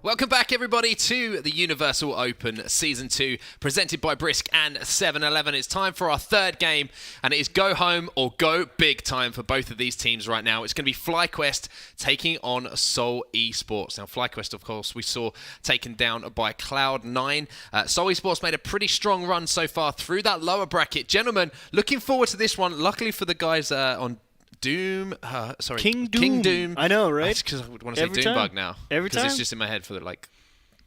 Welcome back, everybody, to the Universal Open Season 2, presented by Brisk and 7-Eleven. It's time for our third game, and it is go home or go big time for both of these teams right now. It's going to be Flyquest taking on Seoul eSports. Now, Flyquest, of course, we saw taken down by Cloud9. Seoul eSports made a pretty strong run so far through that lower bracket. Gentlemen, looking forward to this one. Luckily for the guys on Doom, King Doom. I know, right? Because I would want to say Doombug now. Every time? Because it's just in my head for the, like...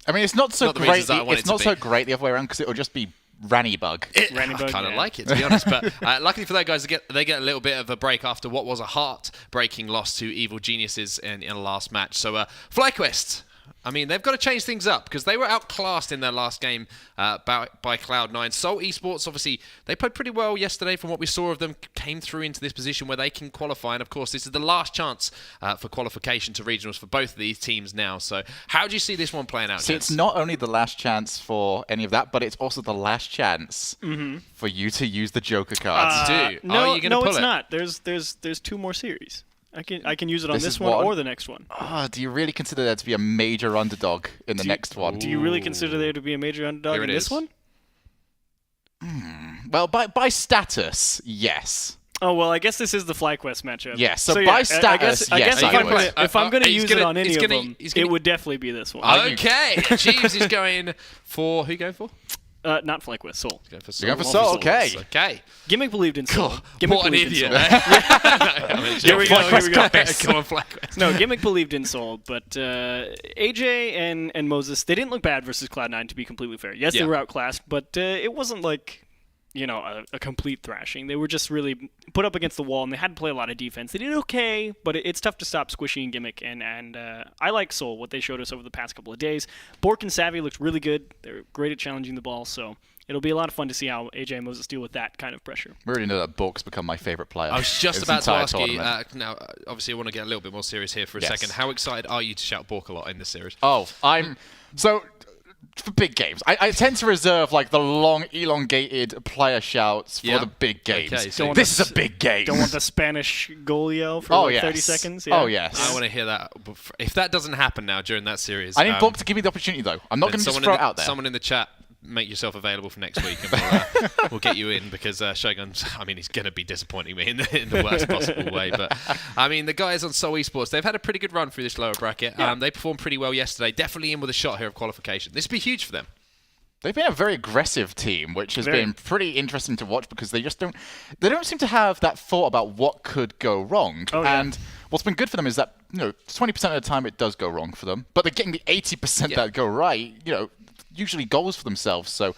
I mean, it's not so Not the great. reasons I want It's it to not be. so great the other way around because it'll just be Ranny Bug. I Bug, kind of yeah. like it, to be honest. But luckily for those guys, they get a little bit of a break after what was a heart-breaking loss to Evil Geniuses in a last match. So, Flyquest, I mean, they've got to change things up because they were outclassed in their last game by Cloud9. Seoul eSports, obviously, they played pretty well yesterday from what we saw of them, came through into this position where they can qualify. And, of course, this is the last chance for qualification to regionals for both of these teams now. So how do you see this one playing out, See, gents? it's not only the last chance for any of that, but it's also the last chance for you to use the Joker cards. No, Are you gonna pull it's it? not. There's two more series. I can use it on This this is one one? or the next one. Do you really consider there to be a major underdog in the next one? Do you really consider there to be a major underdog Here in it this is. one? Well, by status, yes. Oh well, I guess this is the Flyquest matchup. Yeah, so yeah, by I status, guess yes, if I I'm would. gonna He's use gonna- it on any he's of gonna- them, he's gonna- it would definitely be this one. Okay, Jeeves is going for... Who are you going for? Not Flyquest, Soul. Going for You're going for Seoul. Soul, okay. Okay. Gimmick believed in Soul. Gimmick What an believed in idiot, Soul. eh? Here we go, here we go. Come on, Flyquest. No, Gimmick believed in Soul, but AJ and Moses, they didn't look bad versus Cloud9, to be completely fair. Yes, Yeah. they were outclassed, but it wasn't like, a complete thrashing. They were just really put up against the wall, and they had to play a lot of defense. They did okay, but it's tough to stop Squishy and Gimmick, and I like Soul, what they showed us over the past couple of days. Bork and Savvy looked really good. They're great at challenging the ball, so it'll be a lot of fun to see how AJ and Moses deal with that kind of pressure. We already know that Bork's become my favorite player. I was just this about to entire ask you, tournament. now, obviously I want to get a little bit more serious here for a Yes. second. How excited are you to shout Bork a lot in this series? So for big games, I tend to reserve like the long, elongated player shouts for Yeah. the big games. Okay, so this is a big game. Don't want the Spanish goal yell for yes. 30 seconds? Yeah. Oh, yes. I want to hear that. If that doesn't happen now during that series... I need Bork to give me the opportunity, though. I'm not going to just throw it out there. Someone in the chat, make yourself available for next week, and we'll get you in, because Shogun's, I mean, he's going to be disappointing me in the worst possible way. But, I mean, the guys on Seoul eSports, they've had a pretty good run through this lower bracket. Yeah. They performed pretty well yesterday. Definitely in with a shot here of qualification. This would be huge for them. They've been a very aggressive team, which has Very. been pretty interesting to watch because they don't seem to have that thought about what could go wrong. Oh, yeah. And what's been good for them is that 20% of the time it does go wrong for them, but they're getting the 80% that go right. Usually goals for themselves. So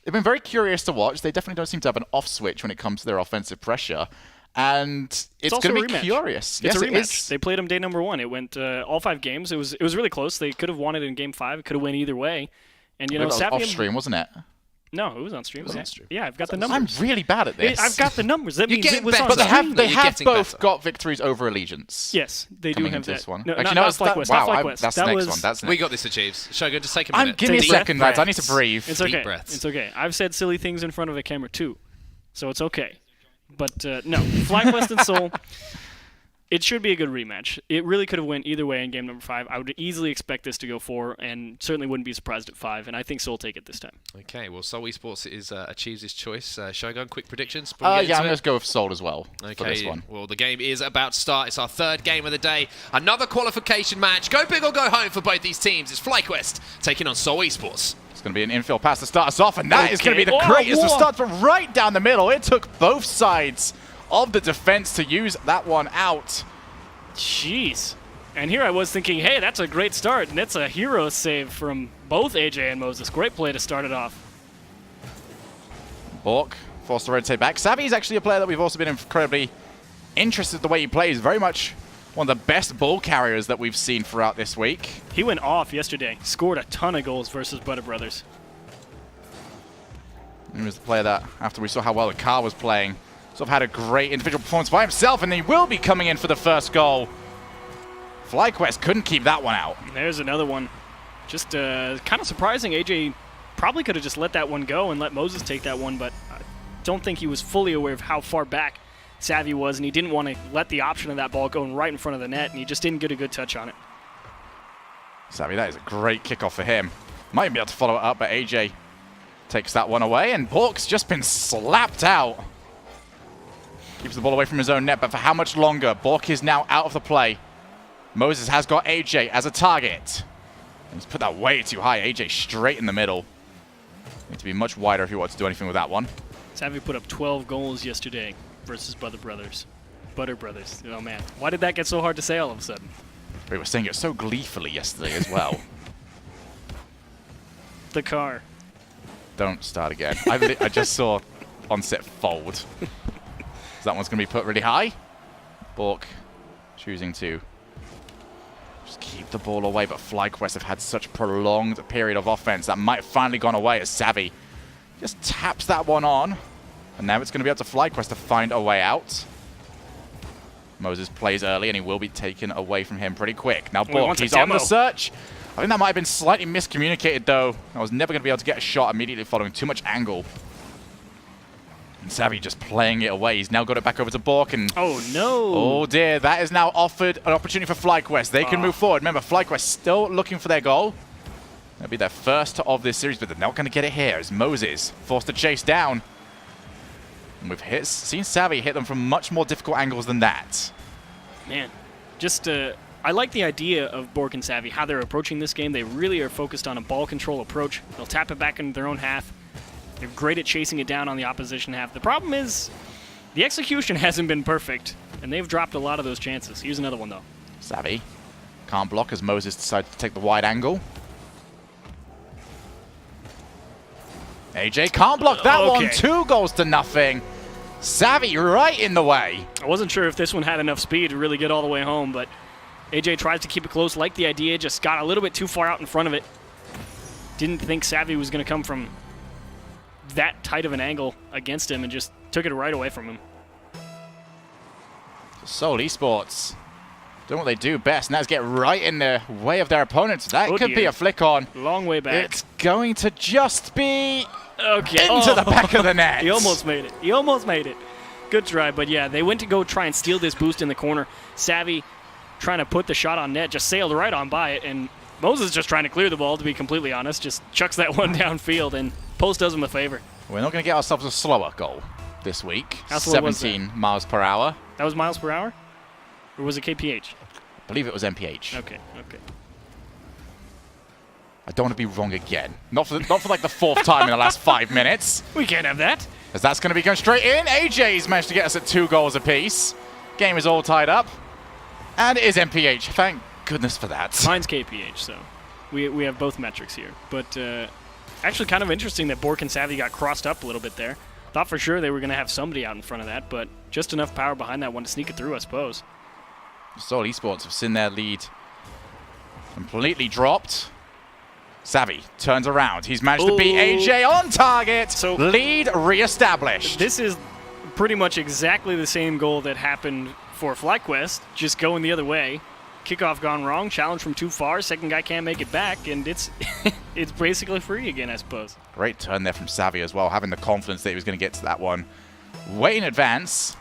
they've been very curious to watch. They definitely don't seem to have an off switch when it comes to their offensive pressure. And it's also going a to be rematch. curious. It's Yes, a it rematch. is. They played them day number 1. It went all 5 games. It was really close. They could have won it in game 5. It could have went either way. And That was Savvy off stream, wasn't it? No, it was on stream. was on stream. Yeah, I've got the I'm numbers. really bad at this. I've got the numbers. That You're means it getting was better. on But they stream. have they You're have getting both better. got victories over Allegiance. Yes, they do Coming have into that. this one. No, Actually, not it's Flyquest. wow, Not Flyquest. that's that the was, next one. That's We got this, Achieves. Shogun, just take a I'm minute. give me a Deep second, lads. I need to breaths. breathe. It's Deep okay. breaths. It's okay. I've said silly things in front of a camera too, so it's okay. But no, Flyquest and Soul. It should be a good rematch. It really could have went either way in game number 5. I would easily expect this to go 4, and certainly wouldn't be surprised at 5. And I think Soul take it this time. Okay, well, Seoul eSports is Achieves his choice. Shogun, quick predictions? Yeah, I'm going to go with Soul as well for this one. Well, the game is about to start. It's our third game of the day. Another qualification match. Go big or go home for both these teams. It's Flyquest taking on Seoul eSports. It's going to be an infield pass to start us off, and that is going to be the Okay. greatest of Whoa. starts, but right down the middle. It took both sides of the defense to use that one out. Jeez. And here I was thinking, hey, that's a great start, and it's a hero save from both AJ and Moses. Great play to start it off. Bork forced to rotate back. Savvy is actually a player that we've also been incredibly interested in the way he plays. Very much one of the best ball carriers that we've seen throughout this week. He went off yesterday. Scored a ton of goals versus Butter Brothers. He was the player that, after we saw how well the car was playing, sort of had a great individual performance by himself, and he will be coming in for the first goal. Flyquest couldn't keep that one out. There's another one. Just kind of surprising. AJ probably could have just let that one go and let Moses take that one, but I don't think he was fully aware of how far back Savvy was, and he didn't want to let the option of that ball go right in front of the net, and he just didn't get a good touch on it. Savvy, that is a great kickoff for him. Might even be able to follow it up, but AJ takes that one away, and Bork's just been slapped out. Keeps the ball away from his own net, but for how much longer? Bork is now out of the play. Moses has got AJ as a target. He's put that way too high. AJ straight in the middle. Need to be much wider if he wants to do anything with that one. Savvy put up 12 goals yesterday versus Butter Brothers. Oh, man. Why did that get so hard to say all of a sudden? We were saying it so gleefully yesterday as well. The car. Don't start again. I just saw Onset fold. So that one's going to be put really high. Bork choosing to just keep the ball away, but Flyquest have had such a prolonged period of offense that might have finally gone away as Savvy just taps that one on. And now it's going to be up to Flyquest to find a way out. Moses plays early, and he will be taken away from him pretty quick. Now Bork, he's on the search. I think that might have been slightly miscommunicated, though. I was never going to be able to get a shot immediately following too much angle. And Savvy just playing it away. He's now got it back over to Bork, and oh no! Oh dear, that is now offered an opportunity for Flyquest. They can move forward. Remember, Flyquest still looking for their goal. That'll be their first of this series, but they're not going to get it here as Moses forced to chase down. And we've seen Savvy hit them from much more difficult angles than that. Man, just I like the idea of Bork and Savvy, how they're approaching this game. They really are focused on a ball control approach. They'll tap it back into their own half. They're great at chasing it down on the opposition half. The problem is the execution hasn't been perfect, and they've dropped a lot of those chances. Here's another one, though. Savvy can't block as Moses decides to take the wide angle. AJ can't block that one. 2 goals to nothing. Savvy right in the way. I wasn't sure if this one had enough speed to really get all the way home, but AJ tries to keep it close, liked the idea, just got a little bit too far out in front of it. Didn't think Savvy was going to come from that tight of an angle against him and just took it right away from him. Seoul eSports doing what they do best, and that's get right in the way of their opponents. That could be a flick on. Long way back. It's going to just be into the back of the net. He almost made it. He almost made it. Good try, but yeah, they went to go try and steal this boost in the corner. Savvy trying to put the shot on net, just sailed right on by it, and Moses just trying to clear the ball, to be completely honest. Just chucks that one downfield, and Post does him a favor. We're not going to get ourselves a slower goal this week. How slow was 17 miles per hour. That was miles per hour? Or was it KPH? I believe it was MPH. Okay. I don't want to be wrong again. Not for like the 4th time in the last 5 minutes. We can't have that. As that's going to be going straight in. AJ's managed to get us at 2 goals apiece. Game is all tied up. And it is MPH. Thank goodness for that. Mine's KPH, so we have both metrics here. But actually kind of interesting that Bork and Savvy got crossed up a little bit there. Thought for sure they were going to have somebody out in front of that, but just enough power behind that one to sneak it through, I suppose. Seoul eSports have seen their lead completely dropped. Savvy turns around. He's managed to beat AJ on target. So lead re-established. This is pretty much exactly the same goal that happened for Flyquest, just going the other way. Kickoff gone wrong, challenge from too far, second guy can't make it back, and it's it's basically free again, I suppose. Great turn there from Savvy as well, having the confidence that he was going to get to that one way in advance.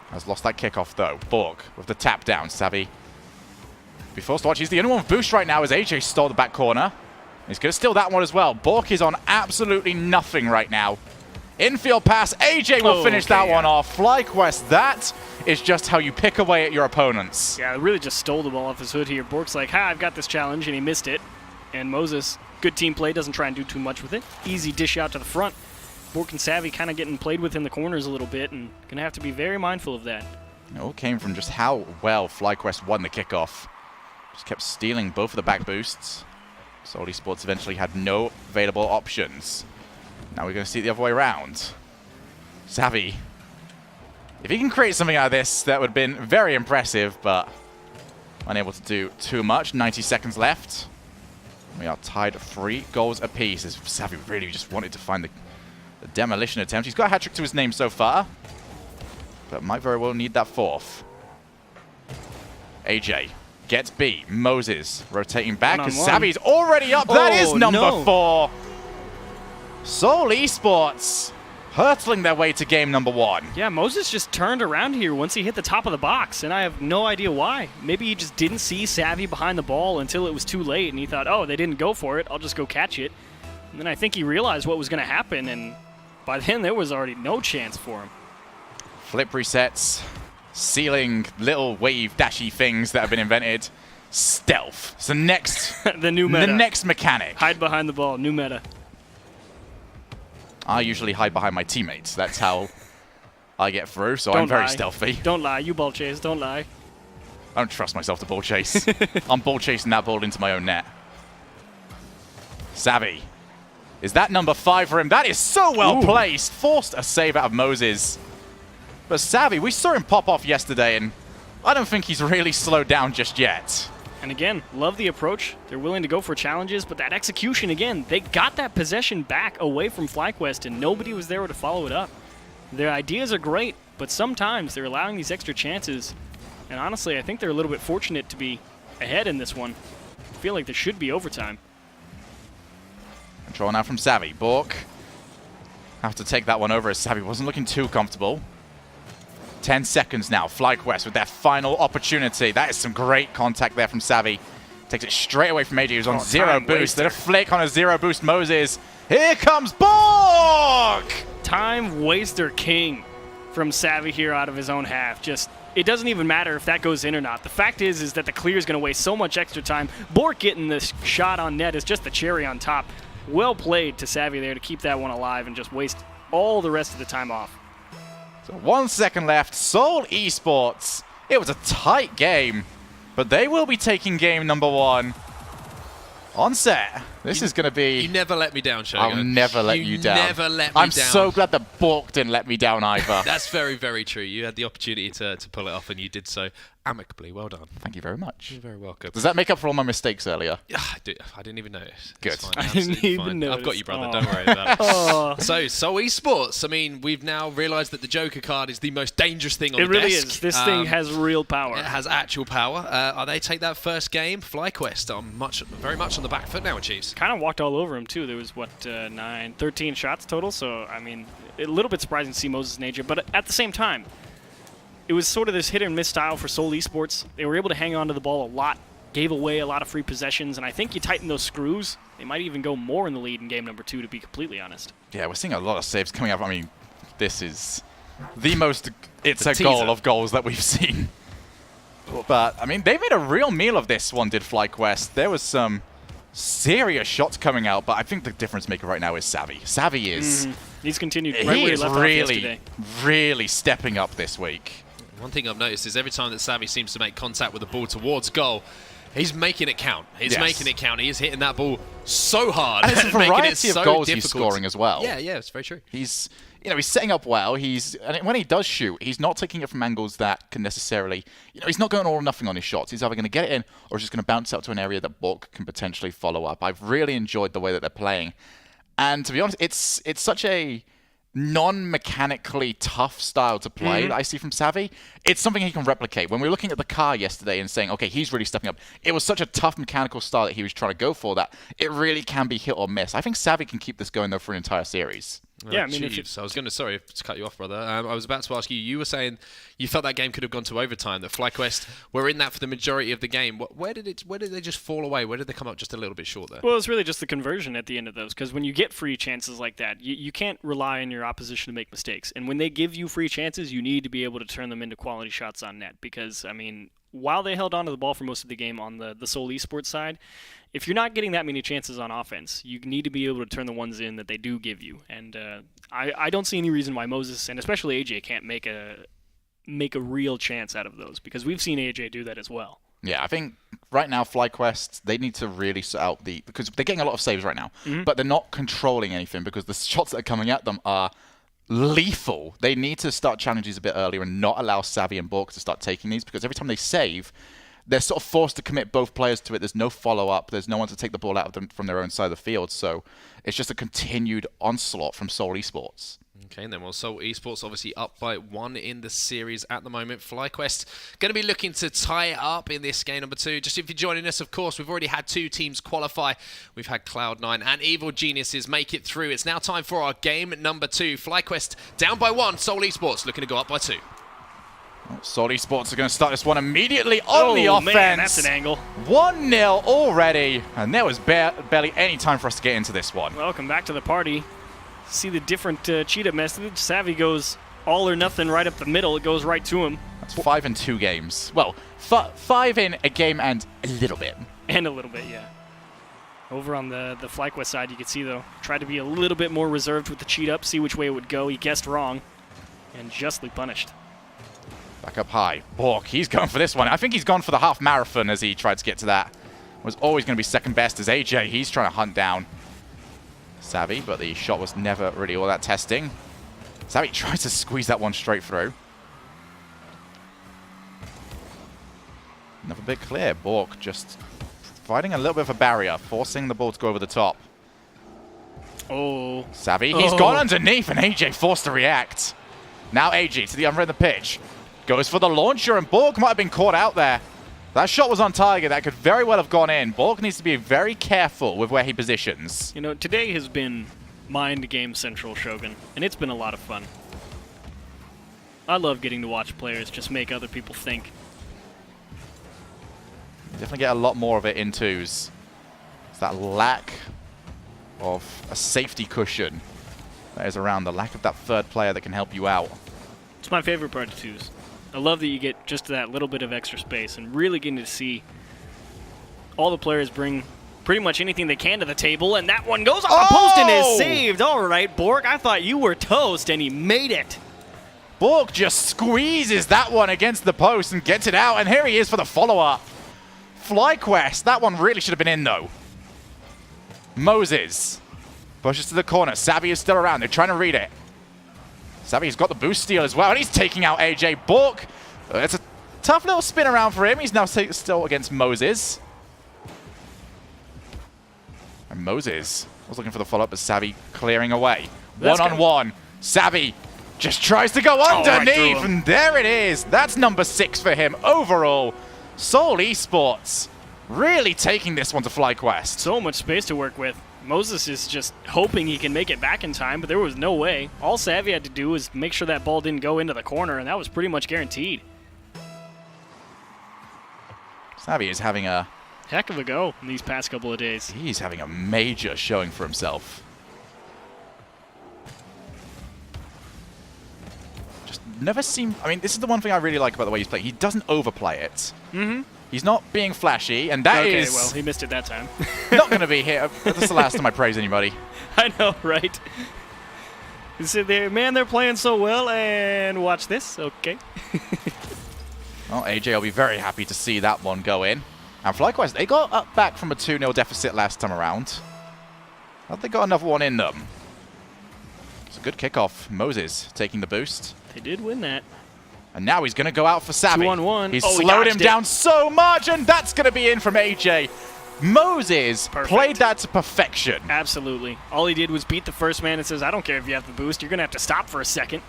Has lost that kickoff though. Bork with the tap down. Savvy be forced to watch. He's the only one with boost right now as AJ stole the back corner. He's going to steal that one as well. Bork is on absolutely nothing right now. Infield pass. AJ will finish that one off. Flyquest, that is just how you pick away at your opponents. Yeah, really just stole the ball off his hood here. Bork's like, I've got this challenge, and he missed it. And Moses, good team play, doesn't try and do too much with it. Easy dish out to the front. Bork and Savvy kind of getting played with in the corners a little bit, and going to have to be very mindful of that. It all came from just how well Flyquest won the kickoff. Just kept stealing both of the back boosts. Seoul eSports eventually had no available options. Now we're going to see it the other way around. Savvy, if he can create something out of this, that would have been very impressive, but unable to do too much. 90 seconds left. We are tied 3 goals apiece as Savvy really just wanted to find the demolition attempt. He's got a hat-trick to his name so far, but might very well need that 4th. AJ gets beat. Moses rotating back because Savvy's already up. That is number 4. Seoul eSports hurtling their way to game number 1. Yeah, Moses just turned around here once he hit the top of the box, and I have no idea why. Maybe he just didn't see Savvy behind the ball until it was too late, and he thought, oh, they didn't go for it, I'll just go catch it. And then I think he realized what was going to happen, and by then there was already no chance for him. Flip resets, sealing little wave dashy things that have been invented. Stealth. So next, the new meta. The next mechanic. Hide behind the ball, new meta. I usually hide behind my teammates. That's how I get through, so Don't I'm very lie. stealthy. Don't lie, you ball chase, don't lie. I don't trust myself to ball chase. I'm ball chasing that ball into my own net. Savvy. Is that number 5 for him? That is so well placed. Forced a save out of Moses. But Savvy, we saw him pop off yesterday, and I don't think he's really slowed down just yet. And again, love the approach. They're willing to go for challenges, but that execution, again, they got that possession back away from Flyquest, and nobody was there to follow it up. Their ideas are great, but sometimes they're allowing these extra chances. And honestly, I think they're a little bit fortunate to be ahead in this one. I feel like there should be overtime. Control now from Savvy. Bork have to take that one over as Savvy wasn't looking too comfortable. 10 seconds now. Flyquest with their final opportunity. That is some great contact there from Savvy. Takes it straight away from AJ, who's on 0 boost. Then a flick on a 0 boost Moses. Here comes Bork! Time waster king from Savvy here out of his own half. Just, it doesn't even matter if that goes in or not. The fact is that the clear is going to waste so much extra time. Bork getting this shot on net is just the cherry on top. Well played to Savvy there to keep that one alive and just waste all the rest of the time off. So 1 second left. Seoul eSports. It was a tight game, but they will be taking game number 1 on set. This is going to be... You never let me down, Shogun. I'll never let you down. Never let me down. I'm so glad that Bork didn't let me down either. That's very, very true. You had the opportunity to pull it off, and you did so amicably. Well done. Thank you very much. You're very welcome. Does that make up for all my mistakes earlier? I didn't even notice. Good. It's fine. I didn't Absolutely even fine. notice. I've got you, brother. Aw. Don't worry about it. Oh. So eSports. I mean, we've now realised that the Joker card is the most dangerous thing on It the really desk. is. This thing has real power. It has actual power. Are they take that first game? Flyquest are very much on the back foot now, Chiefs. Kind of walked all over him, too. There was, 13 shots total. So, I mean, a little bit surprising to see Moses and AJ. But at the same time, it was sort of this hit and miss style for Seoul eSports. They were able to hang on to the ball a lot, gave away a lot of free possessions, and I think you tighten those screws, they might even go more in the lead in game number 2, to be completely honest. Yeah, we're seeing a lot of saves coming up. I mean, this is the most it's a teaser. goal of goals that we've seen. But, I mean, they made a real meal of this one, did Flyquest. There was some serious shots coming out, but I think the difference maker right now is Savvy. Savvy is... He's continued right where he is left off yesterday. really stepping up this week. One thing I've noticed is every time that Savvy seems to make contact with the ball towards goal, he's making it count. He's making it count. He is hitting that ball so hard. And it's a making variety it of so goals difficult. he's scoring as well. Yeah, it's very true. He's setting up well. And when he does shoot, he's not taking it from angles that can necessarily, he's not going all or nothing on his shots. He's either going to get it in or he's just going to bounce out to an area that Bork can potentially follow up. I've really enjoyed the way that they're playing. And to be honest, it's such a non-mechanically tough style to play that I see from Savvy. It's something he can replicate. When we were looking at the car yesterday and saying, okay, he's really stepping up, it was such a tough mechanical style that he was trying to go for that it really can be hit or miss. I think Savvy can keep this going, though, for an entire series. Yeah, I mean, I was going to, sorry to cut you off, brother. I was about to ask you, you were saying you felt that game could have gone to overtime, that Flyquest were in that for the majority of the game. Where did they just fall away? Where did they come up just a little bit short there? Well, it's really just the conversion at the end of those, because when you get free chances like that, you can't rely on your opposition to make mistakes. And when they give you free chances, you need to be able to turn them into quality shots on net, because, I mean, while they held on to the ball for most of the game on the Seoul eSports side, if you're not getting that many chances on offense, you need to be able to turn the ones in that they do give you. And I don't see any reason why Moses, and especially AJ, can't make a real chance out of those, because we've seen AJ do that as well. Yeah, I think right now Flyquest, they need to really sort out because they're getting a lot of saves right now, but they're not controlling anything because the shots that are coming at them are lethal. They need to start challenges a bit earlier and not allow Savvy and Bork to start taking these, because every time they save, they're sort of forced to commit both players to it. There's no follow-up. There's no one to take the ball out of them from their own side of the field. So it's just a continued onslaught from Seoul eSports. Okay, and then we'll Seoul eSports obviously up by 1 in the series at the moment. Flyquest going to be looking to tie it up in this game number 2. Just if you're joining us, of course, we've already had 2 teams qualify. We've had Cloud9 and Evil Geniuses make it through. It's now time for our game number 2. Flyquest down by 1. Seoul eSports looking to go up by 2. Seoul eSports are going to start this one immediately on the offense. Man, that's an angle. 1-0 already, and there was barely any time for us to get into this one. Welcome back to the party. See the different cheetah message. Savvy goes all or nothing right up the middle. It goes right to him. That's 5 in 2 games. Well, 5 in a game and a little bit. And a little bit, yeah. Over on the Flyquest side, you can see, though, tried to be a little bit more reserved with the cheat up, see which way it would go. He guessed wrong and justly punished. Back up high. Bork, he's going for this one. I think he's gone for the half marathon as he tried to get to that. Was always going to be second best as AJ. He's trying to hunt down Savvy, but the shot was never really all that testing. Savvy tries to squeeze that one straight through. Another big clear. Bork just providing a little bit of a barrier, forcing the ball to go over the top. Oh. Savvy, he's gone underneath, and AJ forced to react. Now AJ to the other end of the pitch. Goes for the launcher, and Bork might have been caught out there. That shot was on target. That could very well have gone in. Bork needs to be very careful with where he positions. You know, today has been Mind Game Central, Shogun, and it's been a lot of fun. I love getting to watch players just make other people think. Definitely get a lot more of it in twos. It's that lack of a safety cushion that is around, the lack of that third player that can help you out. It's my favorite part of twos. I love that you get just that little bit of extra space and really getting to see all the players bring pretty much anything they can to the table, and that one goes off the post and is saved. All right, Bork, I thought you were toast, and he made it. Bork just squeezes that one against the post and gets it out, and here he is for the follow-up. Flyquest, that one really should have been in, though. Moses pushes to the corner. Savvy is still around. They're trying to read it. Savvy's got the boost steal as well, and he's taking out AJ. Bork, it's a tough little spin around for him. He's now still against Moses. And Moses was looking for the follow-up, but Savvy clearing away. One-on-one. Savvy just tries to go underneath, and there it is. That's number 6 for him overall. Seoul eSports really taking this one to Flyquest. So much space to work with. Moses is just hoping he can make it back in time, but there was no way. All Savvy had to do was make sure that ball didn't go into the corner, and that was pretty much guaranteed. Savvy is having a heck of a go in these past couple of days. He's having a major showing for himself. Just never seem... I mean, this is the one thing I really like about the way he's playing. He doesn't overplay it. Mm-hmm. He's not being flashy, and that is... Okay, well, he missed it that time. not going to be here. That's the last time I praise anybody. I know, right? You sit there, man, they're playing so well, and watch this. Okay. Well, AJ will be very happy to see that one go in. And Flyquest, they got up back from a 2-0 deficit last time around. But they got another one in them. It's a good kickoff. Moses taking the boost. They did win that. And now he's going to go out for Savvy. 2-on-1. He's slowed him down so much, and that's going to be in from AJ. Moses played that to perfection. Absolutely. All he did was beat the first man and says, I don't care if you have the boost. You're going to have to stop for a second.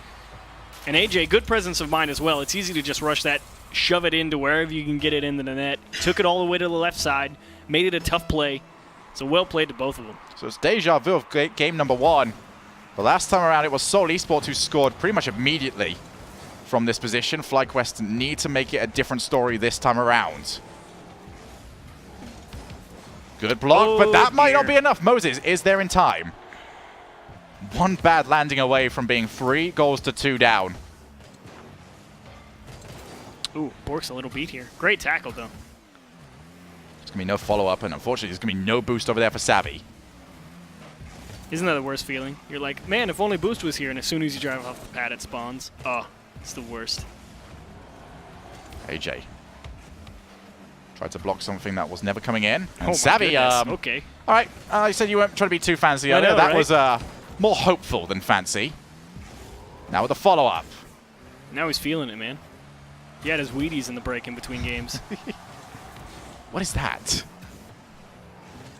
And AJ, good presence of mind as well. It's easy to just rush that, shove it into wherever you can get it into the net. Took it all the way to the left side. Made it a tough play. So well played to both of them. So it's deja vu of game number 1. The last time around, it was Seoul eSports who scored pretty much immediately from this position. Flyquest need to make it a different story this time around. Good block, but that might not be enough. Moses is there in time. One bad landing away from being 3 goals to 2 down. Ooh, Bork's a little beat here. Great tackle, though. There's going to be no follow-up, and unfortunately, there's going to be no boost over there for Savvy. Isn't that the worst feeling? You're like, man, if only boost was here, and as soon as you drive off the pad, it spawns. Oh, it's the worst. AJ tried to block something that was never coming in. And oh Savvy, okay. All right, you said you weren't trying to be too fancy I earlier. know, That right? was more hopeful than fancy. Now with the follow-up. Now he's feeling it, man. He had his Wheaties in the break in between games. What is that?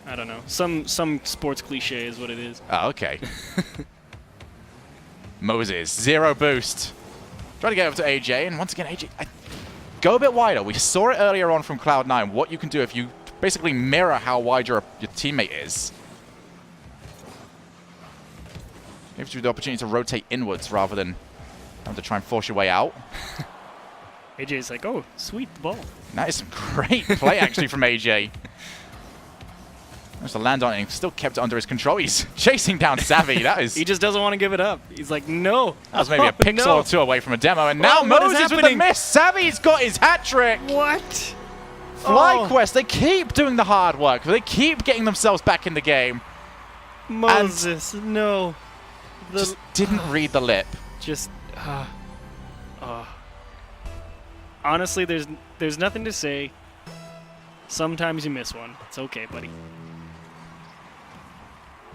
I don't know. Some sports cliche is what it is. Oh, okay. Moses, 0 boost. Try to get over to AJ, and once again, AJ, go a bit wider. We saw it earlier on from Cloud9, what you can do if you basically mirror how wide your teammate is. Gives you the opportunity to rotate inwards rather than having to try and force your way out. AJ's like, oh, sweet, the ball. That is some great play, actually, from AJ. Managed to land on it and still kept it under his control. He's chasing down Savvy. That is... He just doesn't want to give it up. He's like, no. That was maybe a pixel or two away from a demo. And now Moses with the miss. Savvy's got his hat trick. What? Flyquest, they keep doing the hard work. They keep getting themselves back in the game. Moses, no. Just didn't read the lip. Just... Honestly, there's nothing to say. Sometimes you miss one. It's okay, buddy.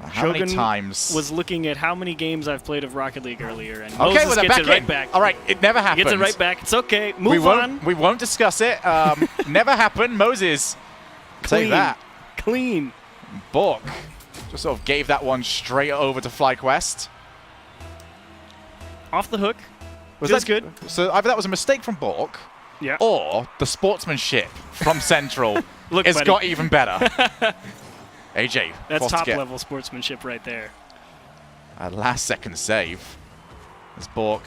How many times was looking at how many games I've played of Rocket League earlier, and okay, Moses gets it right back. All right, it never happened. Gets it right back. It's okay. Move on. We won't discuss it. Never happened. Moses, take that. Clean. Bork just sort of gave that one straight over to Flyquest. Off the hook. Was that that good? So either that was a mistake from Bork, yeah, or the sportsmanship from Central has got even better. AJ, that's top-level sportsmanship right there. A last-second save. As Bork,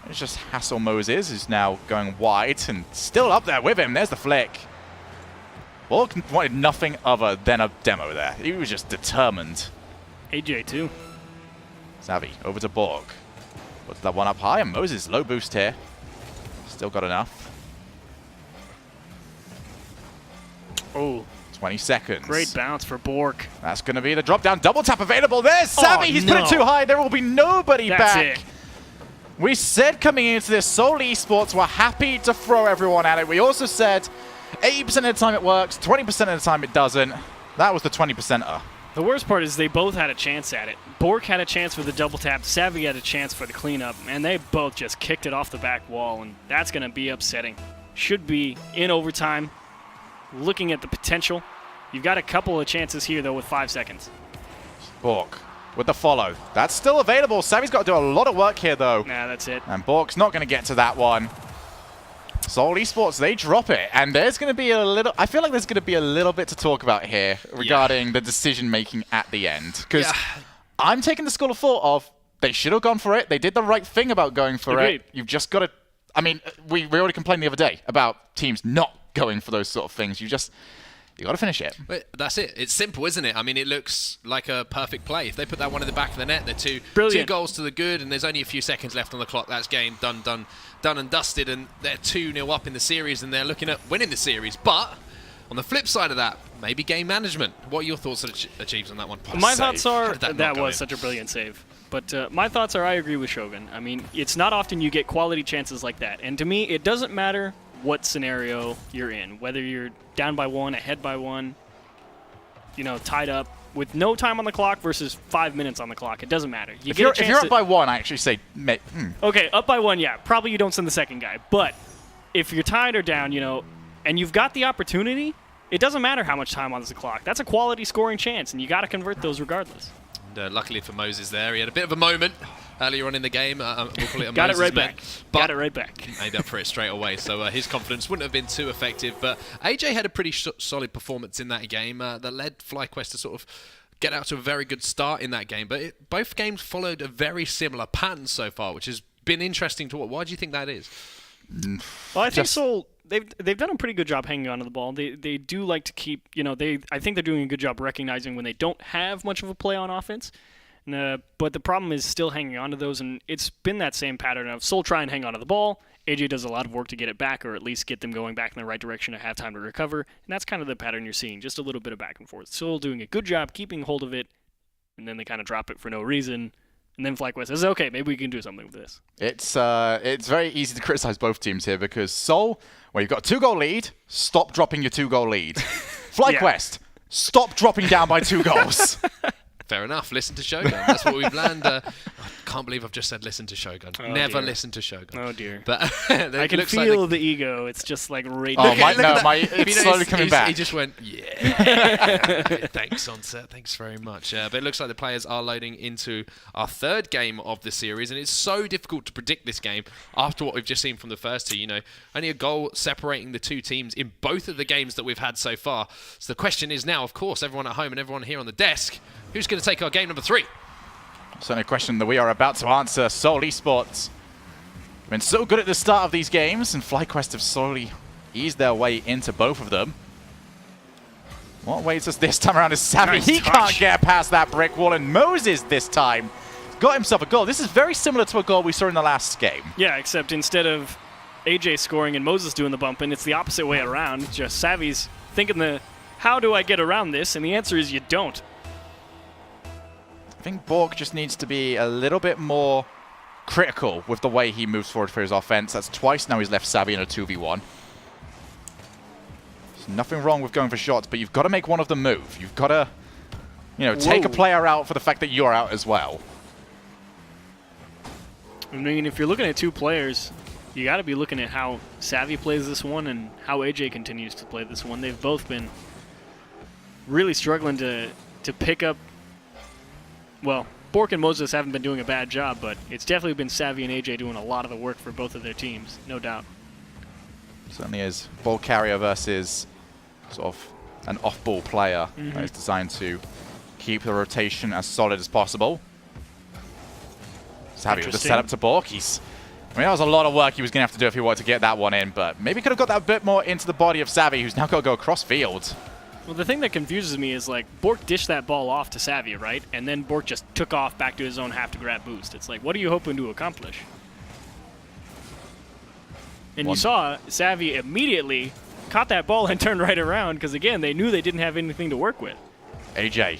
it's just hassle Moses, who's now going wide and still up there with him. There's the flick. Bork wanted nothing other than a demo there. He was just determined. AJ too. Savvy over to Bork. Puts that one up high, and Moses low boost here. Still got enough. Oh. 20 seconds. Great bounce for Bork. That's going to be the drop down. Double tap available. There's Savvy. He's put it too high. There will be nobody back. It. We said coming into this, Seoul eSports were happy to throw everyone at it. We also said 80% of the time it works, 20% of the time it doesn't. That was the 20%er. The worst part is they both had a chance at it. Bork had a chance for the double tap. Savvy had a chance for the cleanup. And they both just kicked it off the back wall. And that's going to be upsetting. Should be in overtime. Looking at the potential. You've got a couple of chances here, though, with 5 seconds. Bork with the follow. That's still available. Savvy's got to do a lot of work here, though. Nah, that's it. And Bork's not going to get to that one. Seoul eSports, they drop it. And there's going to be a little... I feel like there's going to be a little bit to talk about here regarding the decision-making at the end. Because I'm taking the school of thought of they should have gone for it. They did the right thing about going for it. You've just got to... I mean, we already complained the other day about teams not going for those sort of things. You got to finish it. But that's it. It's simple, isn't it? I mean, it looks like a perfect play. If they put that one in the back of the net, they're two goals to the good, and there's only a few seconds left on the clock. That's game done and dusted, and they're 2-0 up in the series, and they're looking at winning the series. But on the flip side of that, maybe game management. What are your thoughts on Achieves on that one? My thoughts are that was such a brilliant save. But my thoughts are I agree with Shogun. I mean, it's not often you get quality chances like that. And to me, it doesn't matter what scenario you're in, whether you're down by 1, ahead by 1, tied up with no time on the clock versus 5 minutes on the clock. It doesn't matter. If you're up by 1, I actually say, Okay, up by 1, yeah. Probably you don't send the second guy. But if you're tied or down, and you've got the opportunity, it doesn't matter how much time on the clock. That's a quality scoring chance, and you got to convert those regardless. And luckily for Moses there, he had a bit of a moment earlier on in the game. We'll call it a got Moses it right moment, back. But got it right back. Made up for it straight away. So his confidence wouldn't have been too effective. But AJ had a pretty solid performance in that game that led Flyquest to sort of get out to a very good start in that game. But both games followed a very similar pattern so far, which has been interesting to watch. Why do you think that is? Well, I think Seoul, they've done a pretty good job hanging onto the ball. They do like to keep, I think they're doing a good job recognizing when they don't have much of a play on offense. But the problem is still hanging on to those, and it's been that same pattern of Seoul try and hang on to the ball. AJ does a lot of work to get it back, or at least get them going back in the right direction to have time to recover, and that's kind of the pattern you're seeing, just a little bit of back and forth. Seoul doing a good job keeping hold of it, and then they kind of drop it for no reason, and then Flyquest says, okay, maybe we can do something with this. It's very easy to criticize both teams here, because Seoul, well, you've got a 2-goal lead, stop dropping your 2-goal lead. Flyquest, stop dropping down by 2 goals. Fair enough. Listen to Shogun. That's what we've learned. I can't believe I've just said listen to Shogun. Oh, Never dear. listen to Shogun. Oh dear. But I can feel the ego. It's just like raging. Oh, it's slowly he's- coming he's- back. He just went, yeah. Thanks, Onset. Thanks very much. But it looks like the players are loading into our third game of the series, and it's so difficult to predict this game after what we've just seen from the first two. You know, only a goal separating the two teams in both of the games that we've had so far. So the question is now, of course, everyone at home and everyone here on the desk, who's going to take our game number 3? Certainly a question that we are about to answer. Seoul eSports have been so good at the start of these games, and Flyquest have slowly eased their way into both of them. What waits us this time around is Savvy. Nice He touch. can't get past that brick wall, and Moses this time got himself a goal. This is very similar to a goal we saw in the last game. Yeah, except instead of AJ scoring and Moses doing the bumping, it's the opposite way around. Just Savvy's thinking how do I get around this? And the answer is you don't. I think Bork just needs to be a little bit more critical with the way he moves forward for his offense. That's twice now he's left Savvy in a 2v1. There's nothing wrong with going for shots, but you've got to make one of them move. You've got to, take a Whoa. player out for the fact that you're out as well. I mean, if you're looking at two players, you got to be looking at how Savvy plays this one and how AJ continues to play this one. They've both been really struggling to pick up. Well, Bork and Moses haven't been doing a bad job, but it's definitely been Savvy and AJ doing a lot of the work for both of their teams, no doubt. Certainly is. Ball carrier versus sort of an off-ball player that is designed to keep the rotation as solid as possible. Savvy with the Interesting. setup to Bork. That was a lot of work he was going to have to do if he wanted to get that one in, but maybe could have got that a bit more into the body of Savvy, who's now got to go across field. Well, the thing that confuses me is, like, Bork dished that ball off to Savvy, right? And then Bork just took off back to his own half-to-grab boost. It's like, what are you hoping to accomplish? And you saw Savvy immediately caught that ball and turned right around because, again, they knew they didn't have anything to work with. AJ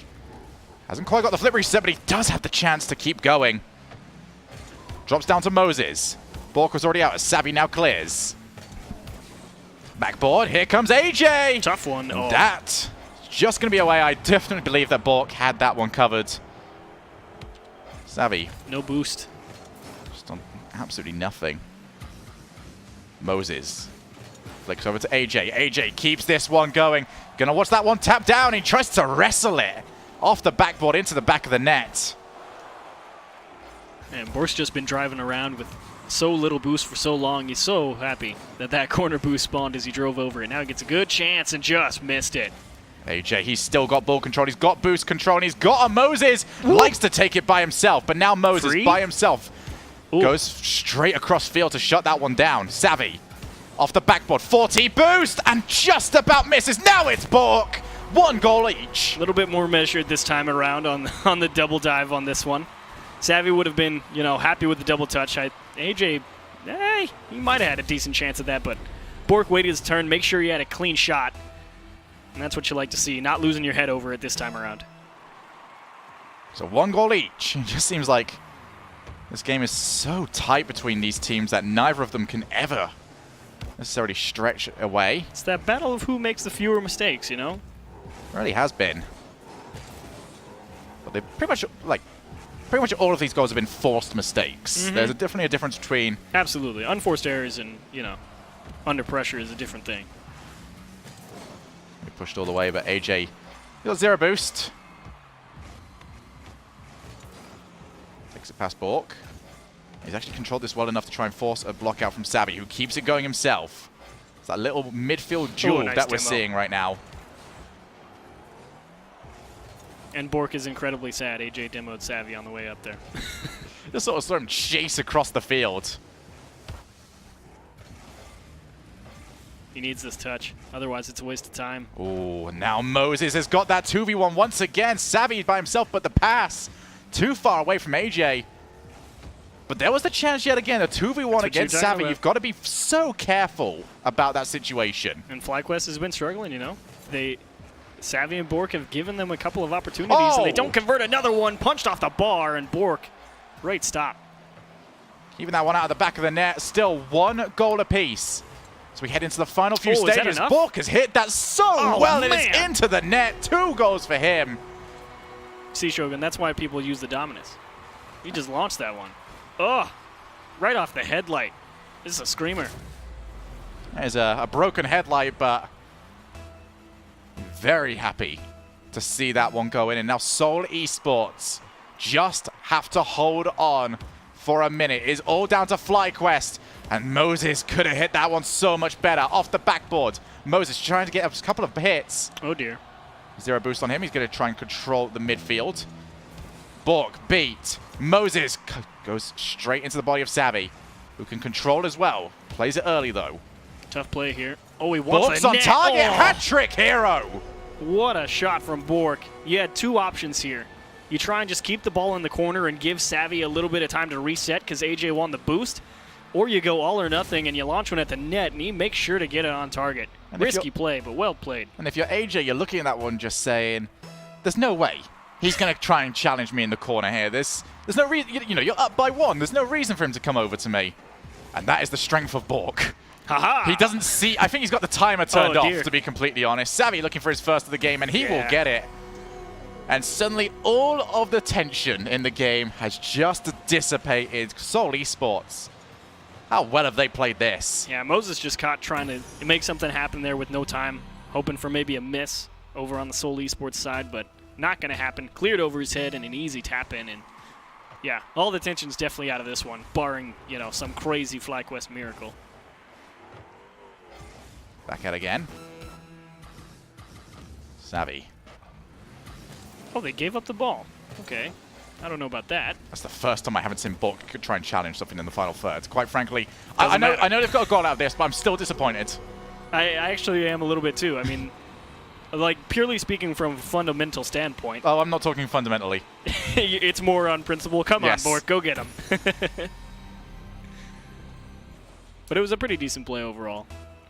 hasn't quite got the flip reset, but he does have the chance to keep going. Drops down to Moses. Bork was already out as Savvy now clears. Backboard, here comes AJ! Tough one. And Oh. that's just going to be away. I definitely believe that Bork had that one covered. Savvy No boost. just on absolutely nothing. Moses flicks over to AJ. AJ keeps this one going. Gonna watch that one tap down. He tries to wrestle it off the backboard into the back of the net. And Bork's just been driving around with so little boost for so long. He's so happy that that corner boost spawned as he drove over it. Now he gets a good chance and just missed it. AJ, he's still got ball control. He's got boost control. And he's got a Moses. Likes to take it by himself. But now Moses Free? by himself Ooh. goes straight across field to shut that one down. Savvy off the backboard. 40 boost and just about misses. Now it's Bork. One goal each. A little bit more measured this time around on the double dive on this one. Savvy would have been, happy with the double touch. AJ, he might have had a decent chance at that, but Bork waited his turn, make sure he had a clean shot. And that's what you like to see, not losing your head over it this time around. So one goal each. It just seems like this game is so tight between these teams that neither of them can ever necessarily stretch away. It's that battle of who makes the fewer mistakes, It really has been. But they pretty much all of these goals have been forced mistakes. There's definitely a difference between... Absolutely. Unforced errors and, under pressure is a different thing. He pushed all the way, but AJ got 0 boost. Takes it past Bork. He's actually controlled this well enough to try and force a block out from Savvy, who keeps it going himself. It's that little midfield duel nice that we're demo. seeing right now. And Bork is incredibly sad. AJ demoed Savvy on the way up there. Just sort of saw him chase across the field. He needs this touch. Otherwise, it's a waste of time. Oh, and now Moses has got that 2v1 once again. Savvy by himself, but the pass too far away from AJ. But there was the chance yet again, a 2v1 against Savvy. You've got to be so careful about that situation. And Flyquest has been struggling, Savvy and Bork have given them a couple of opportunities, and they don't convert another one. Punched off the bar, and Bork, great stop. Even that one out of the back of the net, still 1 goal apiece. So we head into the final few Is that stages. enough? Bork has hit that so well, and it's man. into the net. 2 goals for him. See, Shogun, that's why people use the Dominus. He just launched that one. Ugh! Right off the headlight. This is a screamer. There's a broken headlight, but very happy to see that one go in. And now Seoul eSports just have to hold on for a minute. It's all down to Flyquest. And Moses could have hit that one so much better. Off the backboard. Moses trying to get a couple of hits. Oh, dear. Zero boost on him. He's going to try and control the midfield. Bork beat. Moses goes straight into the body of Savvy, who can control as well. Plays it early, though. Tough play here. Oh, he wants Bork's a on net. target. Oh. Hat-trick hero. What a shot from Bork. You had two options here. You try and just keep the ball in the corner and give Savvy a little bit of time to reset because AJ won the boost. Or you go all or nothing and you launch one at the net and he makes sure to get it on target. And risky play, but well played. And if you're AJ, you're looking at that one just saying, there's no way he's going to try and challenge me in the corner here. There's no reason, you know, you're up by one. There's no reason for him to come over to me. And that is the strength of Bork. Haha! He doesn't see, I think he's got the timer turned Oh, off, dear. to be completely honest. Savvy looking for his first of the game, and he will Yeah. get it. And suddenly all of the tension in the game has just dissipated. Seoul eSports. How well have they played this? Yeah, Moses just caught trying to make something happen there with no time, hoping for maybe a miss over on the Seoul Esports side, but not going to happen. Cleared over his head and an easy tap in, and yeah, all the tension's definitely out of this one, barring, you know, some crazy Flyquest miracle. Back out again. Savvy. Oh, they gave up the ball. Okay. I don't know about that. That's the first time I haven't seen Bork try and challenge something in the final third. Quite frankly, Doesn't I matter. know they've got a goal out of this, but I'm still disappointed. I actually am a little bit too. I mean, like, purely speaking from a fundamental standpoint, Oh, I'm not talking fundamentally. it's more on principle. Come Yes. on, Bork, go get him. But it was a pretty decent play overall.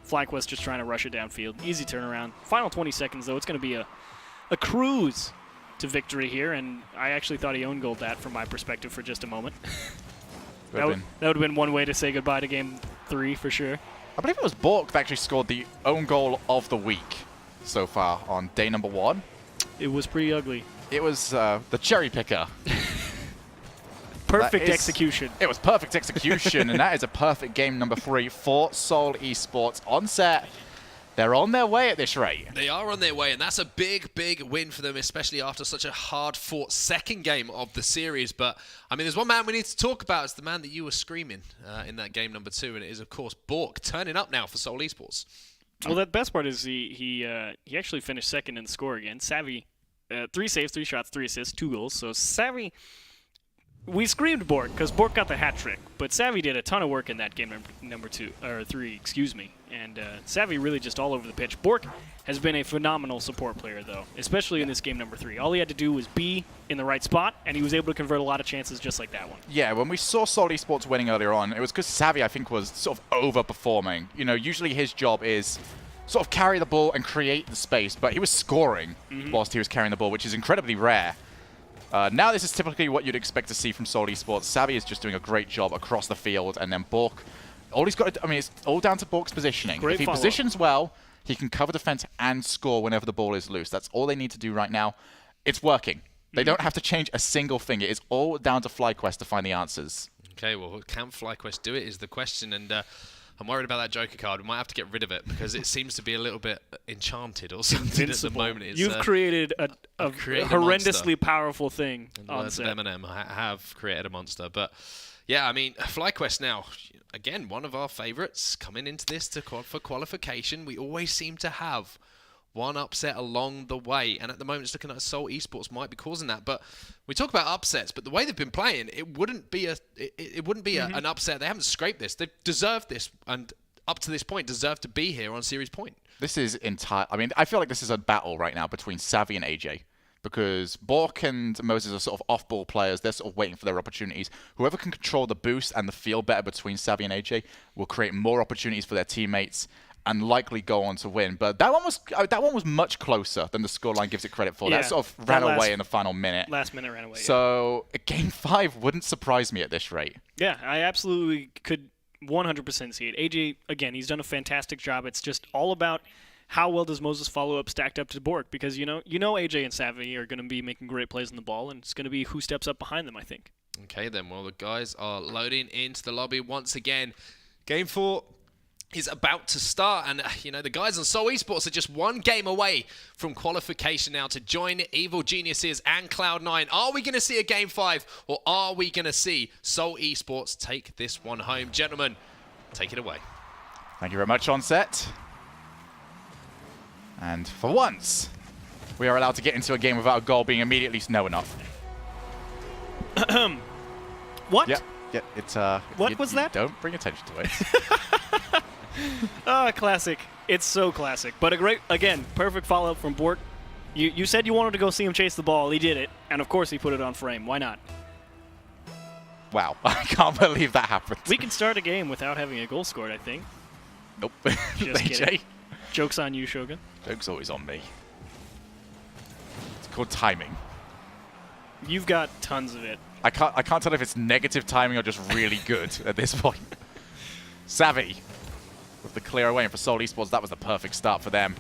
Flyquest just trying to rush it downfield. Easy turnaround. Final 20 seconds, though. It's going to be a cruise to victory here, and I actually thought he owned goal that from my perspective for just a moment. That would have been one way to say goodbye to Game 3 for sure. I believe it was Bork that actually scored the own goal of the week so far on day number 1. It was pretty ugly. It was the cherry picker. Perfect That is- execution. It was perfect execution, and that is a perfect game number 3 for Seoul eSports on set. They're on their way at this rate. They are on their way, and that's a big, big win for them, especially after such a hard-fought second game of the series. But, I mean, there's one man we need to talk about. It's the man that you were screaming in that game number 2, and it is, of course, Bork, turning up now for Seoul eSports. Well, the best part is he actually finished second in the score again. Savvy, 3 saves, 3 shots, 3 assists, 2 goals. So Savvy, we screamed Bork because Bork got the hat trick, but Savvy did a ton of work in that game number 3, excuse me. And Savvy really just all over the pitch. Bork has been a phenomenal support player, though, especially in this game number 3. All he had to do was be in the right spot, and he was able to convert a lot of chances just like that one. Yeah, when we saw Seoul eSports winning earlier on, it was because Savvy, I think, was sort of overperforming. You know, usually his job is sort of carry the ball and create the space, but he was scoring whilst he was carrying the ball, which is incredibly rare. Now this is typically what you'd expect to see from Seoul eSports. Savvy is just doing a great job across the field, and then Bork, all he's got to, I mean, it's all down to Bork's positioning. Great if he follow-up. positions well, he can cover defense and score whenever the ball is loose. That's all they need to do right now. It's working. They don't have to change a single thing. It is all down to Flyquest to find the answers. Okay, well, can Flyquest do it is the question, and I'm worried about that Joker card. We might have to get rid of it because it seems to be a little bit enchanted or something Invincible. at the moment. It's, You've created a created a horrendously monster. powerful thing In the on words of set. Eminem, I have created a monster. But yeah, I mean, Flyquest now, again, one of our favourites coming into this for qualification. We always seem to have one upset along the way, and at the moment it's looking like Seoul eSports might be causing that. But we talk about upsets, but the way they've been playing, it wouldn't be an upset. They haven't scraped this. They've deserved this, and up to this point deserve to be here on Series Point. This is I mean, I feel like this is a battle right now between Savvy and AJ. Because Bork and Moses are sort of off-ball players. They're sort of waiting for their opportunities. Whoever can control the boost and the feel better between Savvy and AJ will create more opportunities for their teammates and likely go on to win. But that one was much closer than the scoreline gives it credit for. Yeah, That sort of that ran last- away in the final minute. Last minute ran away. So Game 5 wouldn't surprise me at this rate. Yeah, I absolutely could 100% see it. AJ, again, he's done a fantastic job. It's just all about how well does Moses follow up stacked up to Bork? Because you know AJ and Savvy are going to be making great plays on the ball, and it's going to be who steps up behind them, I think. Okay, then. Well, the guys are loading into the lobby once again. Game 4 is about to start, and the guys on Seoul eSports are just one game away from qualification now to join Evil Geniuses and Cloud9. Are we going to see a Game 5, or are we going to see Seoul eSports take this one home? Gentlemen, take it away. Thank you very much, Onset. And for once, we are allowed to get into a game without a goal being immediately snow enough. What? Yep. Yeah, it's What was that? Don't bring attention to it. Classic. It's so classic. But a great, again, perfect follow-up from Bork. You said you wanted to go see him chase the ball. He did it. And, of course, he put it on frame. Why not? Wow. I can't believe that happened. We can start a game without having a goal scored, I think. Nope. Just AJ. kidding. Joke's on you, Shogun. Joke's always on me. It's called timing. You've got tons of it. I can't tell if it's negative timing or just really good at this point. Savvy with the clear away, and for Seoul eSports, that was the perfect start for them.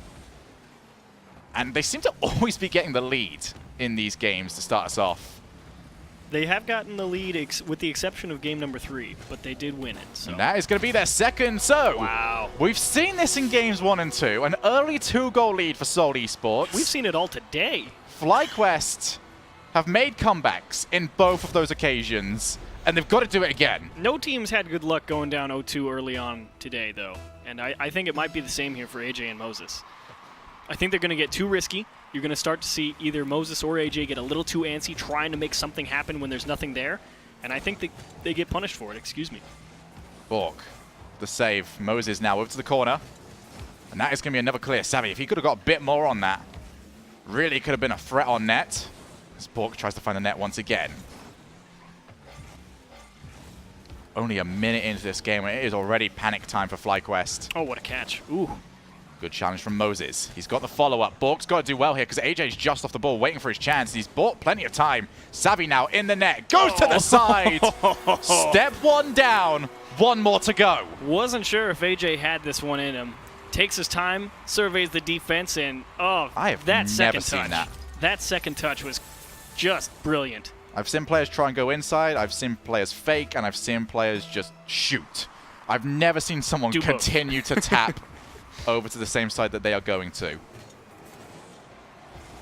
And they seem to always be getting the lead in these games to start us off. They have gotten the lead with the exception of game number 3, but they did win it. So. And that is going to be their second. So, wow. We've seen this in games 1 and 2. An early 2-goal lead for Seoul eSports. We've seen it all today. Flyquest have made comebacks in both of those occasions, and they've got to do it again. No teams had good luck going down 0-2 early on today, though. And I think it might be the same here for AJ and Moses. I think they're going to get too risky. You're going to start to see either Moses or AJ get a little too antsy trying to make something happen when there's nothing there. And I think they get punished for it. Excuse me. Bork, the save. Moses now over to the corner. And that is going to be another clear. Savvy, if he could have got a bit more on that, really could have been a threat on net. As Bork tries to find the net once again. Only a minute into this game, and it is already panic time for Flyquest. Oh, what a catch. Ooh. Good challenge from Moses. He's got the follow-up. Bork's got to do well here because AJ's just off the ball waiting for his chance. He's bought plenty of time. Savvy now in the net. Goes to the side. Step 1 down. 1 more to go. Wasn't sure if AJ had this one in him. Takes his time, surveys the defense, and I have that never second seen touch. that. That second touch was just brilliant. I've seen players try and go inside. I've seen players fake, and I've seen players just shoot. I've never seen someone Do both. continue to tap over to the same side that they are going to.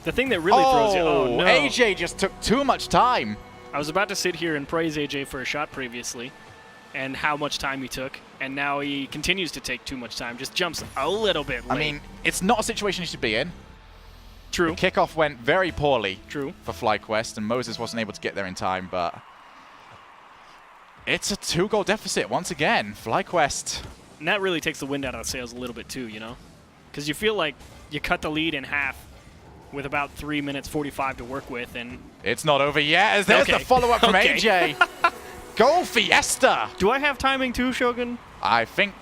The thing that really throws you... Oh, no. AJ just took too much time. I was about to sit here and praise AJ for a shot previously and how much time he took, and now he continues to take too much time. Just jumps a little bit late. I mean, it's not a situation he should be in. True. The kickoff went very poorly True. for Flyquest, and Moses wasn't able to get there in time, but it's a 2-goal deficit once again. Flyquest. And that really takes the wind out of the sails a little bit too, you know? Because you feel like you cut the lead in half with about 3 minutes 45 to work with, and... It's not over yet, as there's the follow-up from AJ. Goal Fiesta! Do I have timing too, Shogun? I think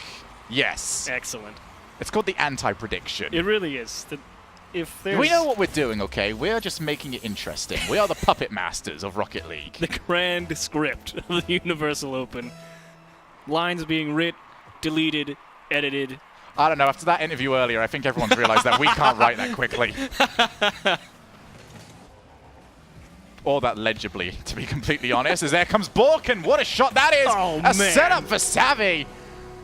yes. Excellent. It's called the anti-prediction. It really is. If there's We know what we're doing, okay? We're just making it interesting. We are the puppet masters of Rocket League. the grand script of the Universal Open. Lines being writ, deleted, edited. I don't know, after that interview earlier, I think everyone's realized that we can't write that quickly. Or that legibly, to be completely honest, as there comes Bork, and what a shot that is! Oh, a man. setup for Savvy!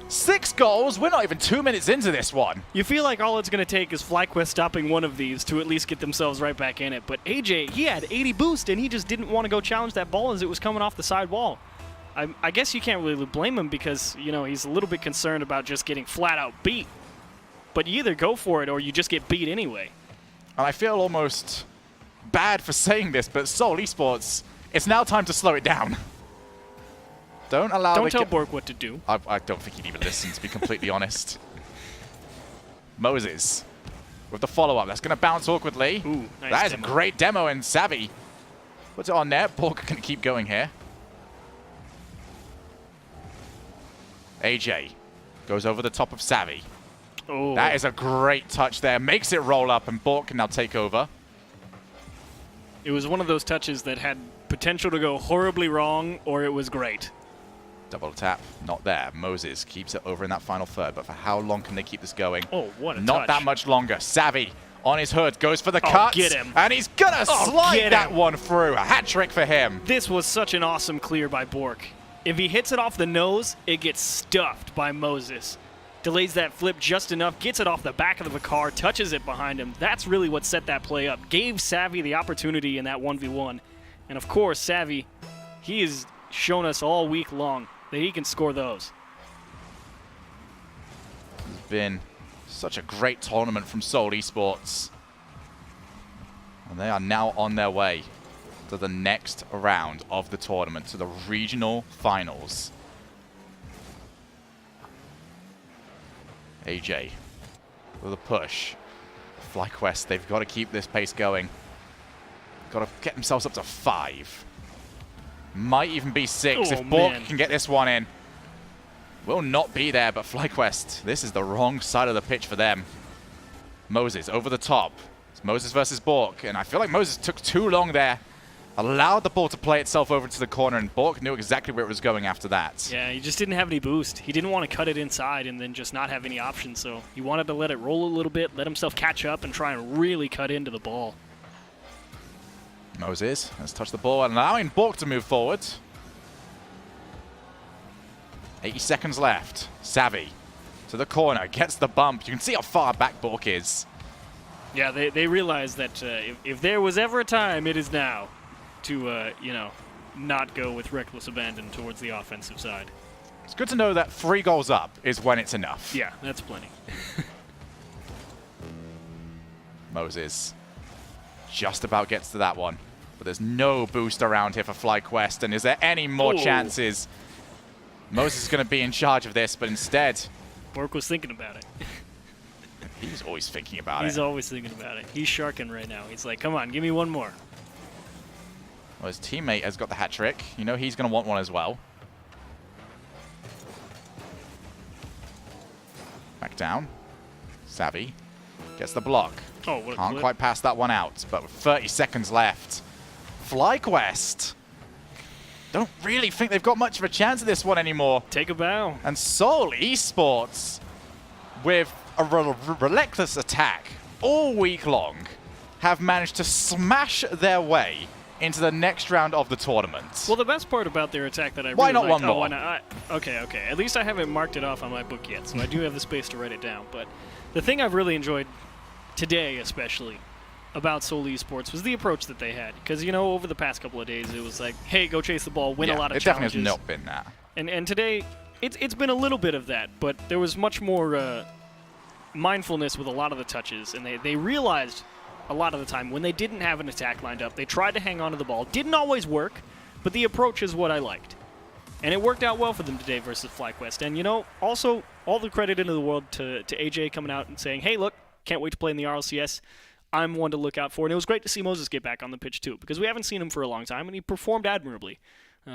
6 goals, we're not even 2 minutes into this one. You feel like all it's going to take is Flyquest stopping one of these to at least get themselves right back in it. But AJ, he had 80 boost, and he just didn't want to go challenge that ball as it was coming off the side wall. I guess you can't really blame him because, you know, he's a little bit concerned about just getting flat out beat. But you either go for it or you just get beat anyway. And I feel almost bad for saying this, but Seoul eSports, it's now time to slow it down. Don't tell Bork what to do. I don't think he'd even listen, to be completely honest. Moses with the follow-up. That's going to bounce awkwardly. Ooh, nice that is demo. a great demo, and Savvy puts it on net. Bork can keep going here. AJ goes over the top of Savvy. Oh. That is a great touch there. Makes it roll up, and Bork can now take over. It was one of those touches that had potential to go horribly wrong, or it was great. Double tap, not there. Moses keeps it over in that final third, but for how long can they keep this going? Oh, what a Not touch. that much longer. Savvy on his hood, goes for the Oh, cuts, get him. and he's gonna slide get that him. one through. A hat trick for him. This was such an awesome clear by Bork. If he hits it off the nose, it gets stuffed by Moses. Delays that flip just enough, gets it off the back of the car, touches it behind him. That's really what set that play up. Gave Savvy the opportunity in that 1v1. And of course, Savvy, he has shown us all week long that he can score those. It's been such a great tournament from Seoul eSports. And they are now on their way to the next round of the tournament, to the regional finals. AJ with a push. Flyquest, they've got to keep this pace going. Got to get themselves up to 5. Might even be 6 Oh, if Bork man. can get this one in. Will not be there, but Flyquest, this is the wrong side of the pitch for them. Moses over the top. It's Moses versus Bork, and I feel like Moses took too long there. Allowed the ball to play itself over to the corner, and Bork knew exactly where it was going after that. Yeah, he just didn't have any boost. He didn't want to cut it inside and then just not have any options, so he wanted to let it roll a little bit, let himself catch up, and try and really cut into the ball. Moses has touched the ball, allowing Bork to move forward. 80 seconds left. Savvy to the corner, gets the bump. You can see how far back Bork is. Yeah, they realized that if there was ever a time, it is now to, not go with reckless abandon towards the offensive side. It's good to know that 3 goals up is when it's enough. Yeah, that's plenty. Moses just about gets to that one, but there's no boost around here for Flyquest, and is there any more chances? Moses is going to be in charge of this, but instead, Bork was thinking about it. he's always thinking about He's it. always thinking about it. He's sharking right now. He's like, come on, give me one more. Well, his teammate has got the hat trick. You know he's going to want one as well. Back down. Savvy gets the block. Oh, what a Can't clip. quite pass that one out, but with 30 seconds left, Flyquest don't really think they've got much of a chance at this one anymore. Take a bow. And Seoul eSports, with a relentless attack all week long, have managed to smash their way into the next round of the tournament. Well, the best part about their attack that I Why really not liked, one more? why not? Okay. At least I haven't marked it off on my book yet, so I do have the space to write it down. But the thing I've really enjoyed today, especially, about Seoul eSports was the approach that they had. Because, over the past couple of days, it was like, hey, go chase the ball, win a lot of it challenges. definitely has not been that. And today, it's been a little bit of that, but there was much more mindfulness with a lot of the touches, and they realized a lot of the time when they didn't have an attack lined up, they tried to hang on to the ball. Didn't always work, but the approach is what I liked. And it worked out well for them today versus Flyquest. And, also, all the credit into the world to AJ coming out and saying, hey, look, can't wait to play in the RLCS. I'm one to look out for. And it was great to see Moses get back on the pitch, too, because we haven't seen him for a long time, and he performed admirably.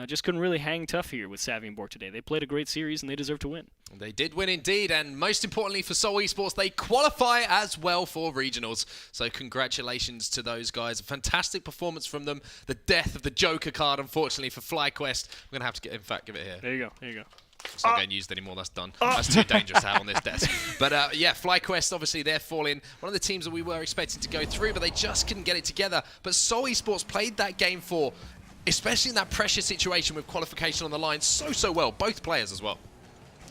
Just couldn't really hang tough here with Savvy and Bork today. They played a great series, and they deserve to win. They did win indeed, and most importantly for Seoul eSports, they qualify as well for regionals. So congratulations to those guys. A fantastic performance from them. The death of the Joker card, unfortunately, for Flyquest. We're going to have to give it here. There you go. It's not getting used anymore. That's done. That's too dangerous to have on this desk. But Flyquest, obviously, they're falling. One of the teams that we were expecting to go through, but they just couldn't get it together. But Seoul eSports played that game for, especially in that pressure situation with qualification on the line, so well. Both players as well.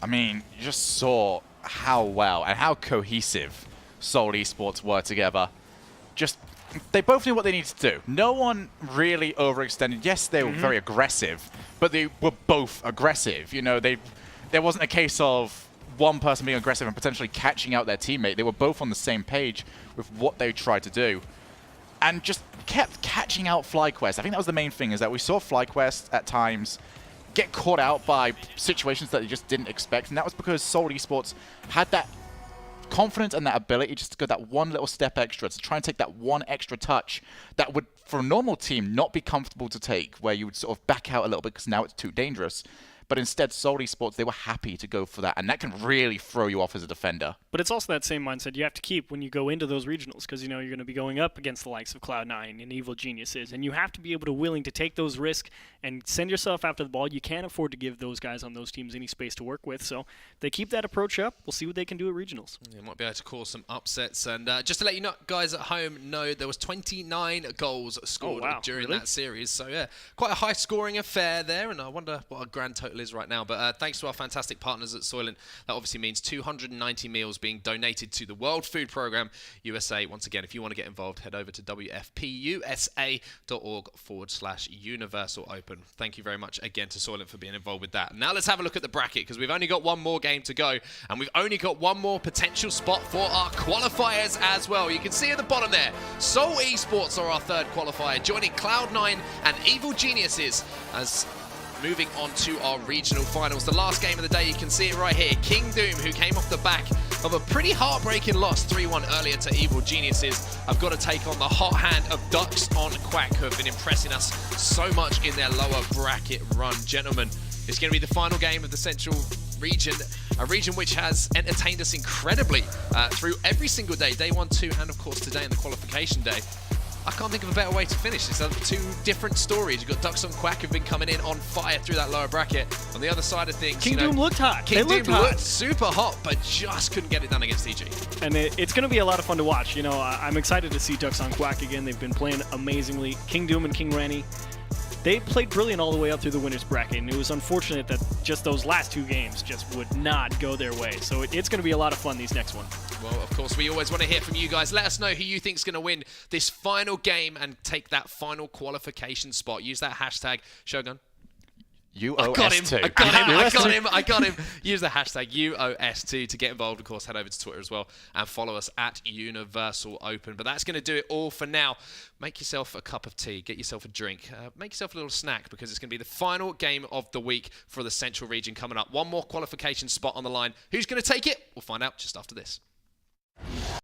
I mean, you just saw how well and how cohesive Seoul eSports were together. They both knew what they needed to do. No one really overextended. Yes, they were very aggressive, but they were both aggressive. There wasn't a case of one person being aggressive and potentially catching out their teammate. They were both on the same page with what they tried to do, and just kept catching out Flyquest. I think that was the main thing, is that we saw Flyquest at times get caught out by situations that they just didn't expect, and that was because Seoul eSports had that confidence and that ability just to go that one little step extra, to try and take that one extra touch that would, for a normal team, not be comfortable to take, where you would sort of back out a little bit because now it's too dangerous. But instead, Seoul eSports, they were happy to go for that, and that can really throw you off as a defender. But it's also that same mindset you have to keep when you go into those regionals, because you're going to be going up against the likes of Cloud9 and Evil Geniuses, and you have to be able to willing to take those risks and send yourself after the ball. You can't afford to give those guys on those teams any space to work with. So if they keep that approach up, we'll see what they can do at regionals. You might be able to cause some upsets. And just to let you know, guys at home know, there was 29 goals scored during that series. So yeah, quite a high scoring affair there, and I wonder what our grand total is right now. But thanks to our fantastic partners at Soylent, that obviously means 290 meals being donated to the World Food Programme USA. Once again, if you want to get involved, head over to wfpusa.org/Universal Open. Thank you very much again to Soylent for being involved with that. Now let's have a look at the bracket, because we've only got one more game to go, and we've only got one more potential spot for our qualifiers as well. You can see at the bottom there, Seoul eSports are our third qualifier, joining Cloud9 and Evil Geniuses as moving on to our regional finals. The last game of the day, you can see it right here. King Doom, who came off the back of a pretty heartbreaking loss 3-1 earlier to Evil Geniuses, have got to take on the hot hand of Ducks on Quack, who have been impressing us so much in their lower bracket run. Gentlemen, it's going to be the final game of the Central region, a region which has entertained us incredibly through every single day, day 1, 2, and of course today in the qualification day. I can't think of a better way to finish. It's two different stories. You've got Ducks on Quack who've been coming in on fire through that lower bracket. On the other side of things, King Doom looked hot. King Doom looked super hot, but just couldn't get it done against EG. And it's going to be a lot of fun to watch. I'm excited to see Ducks on Quack again. They've been playing amazingly. King Doom and King Ranny, they played brilliant all the way up through the winners bracket, and it was unfortunate that just those last two games just would not go their way. So it's going to be a lot of fun these next ones. Well, of course, we always want to hear from you guys. Let us know who you think is going to win this final game and take that final qualification spot. Use that hashtag, Shogun. UOS2. I got him. Use the hashtag UOS2 to get involved. Of course, head over to Twitter as well and follow us at Universal Open. But that's going to do it all for now. Make yourself a cup of tea. Get yourself a drink. Make yourself a little snack, because it's going to be the final game of the week for the Central region coming up. One more qualification spot on the line. Who's going to take it? We'll find out just after this.